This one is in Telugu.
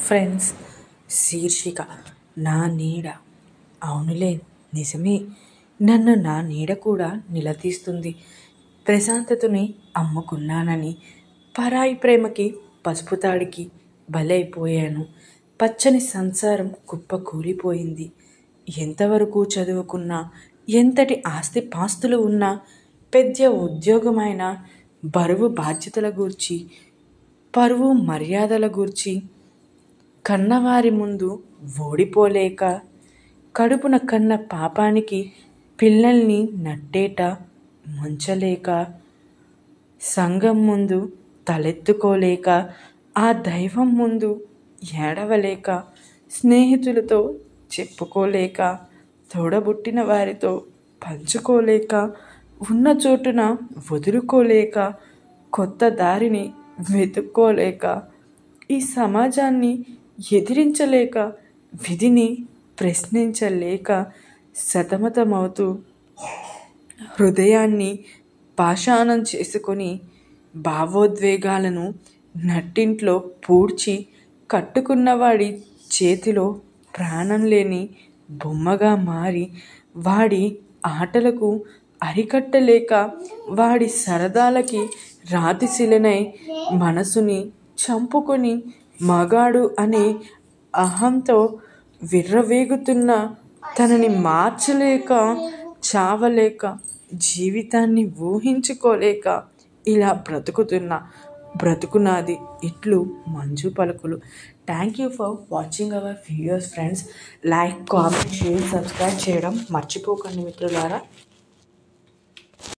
ఫ్రెండ్స్, శీర్షిక నా నీడ. అవునులే, నిజమే. నన్ను నా నీడ కూడా నిలదీస్తుంది. ప్రశాంతతని అమ్ముకున్నానని, పరాయి ప్రేమకి, పసుపు తాడికి బలైపోయాను. పచ్చని సంసారం కుప్పకూలిపోయింది. ఎంతవరకు చదువుకున్నా, ఎంతటి ఆస్తిపాస్తులు ఉన్నా, పెద్ద ఉద్యోగమైన, బరువు బాధ్యతల గూర్చి, పరువు మర్యాదల గూర్చి, కన్నవారి ముందు ఓడిపోలేక, కడుపున కన్న పాపానికి పిల్లల్ని నట్టేట ముంచలేక, సంఘం ముందు తలెత్తుకోలేక, ఆ దైవం ముందు ఏడవలేక, స్నేహితులతో చెప్పుకోలేక, తోడబుట్టిన వారితో పంచుకోలేక, ఉన్న చోటున వదులుకోలేక, కొత్త దారిని వెతుక్కోలేక, ఈ సమాజాన్ని ఎదిరించలేక, విధిని ప్రశ్నించలేక సతమతమవుతూ, హృదయాన్ని పాషాణం చేసుకొని, భావోద్వేగాలను నట్టింట్లో పూడ్చి కట్టుకున్నవాడి చేతిలో ప్రాణం లేని బొమ్మగా మారి, వాడి ఆటలకు అరికట్టలేక, వాడి సరదాలకి రాతిశిలనై మనసుని చంపుకొని, మగాడు అనే అహంతో విర్రవీగుతున్న తనని మార్చలేక, చావలేక, జీవితాన్ని ఊహించుకోలేక ఇలా బ్రతుకు నాది. ఇట్లు మంజు పలుకులు. Thank you for watching our videos friends. Like, comment, share, subscribe చేయడం మర్చిపోకండి మిత్రులారా.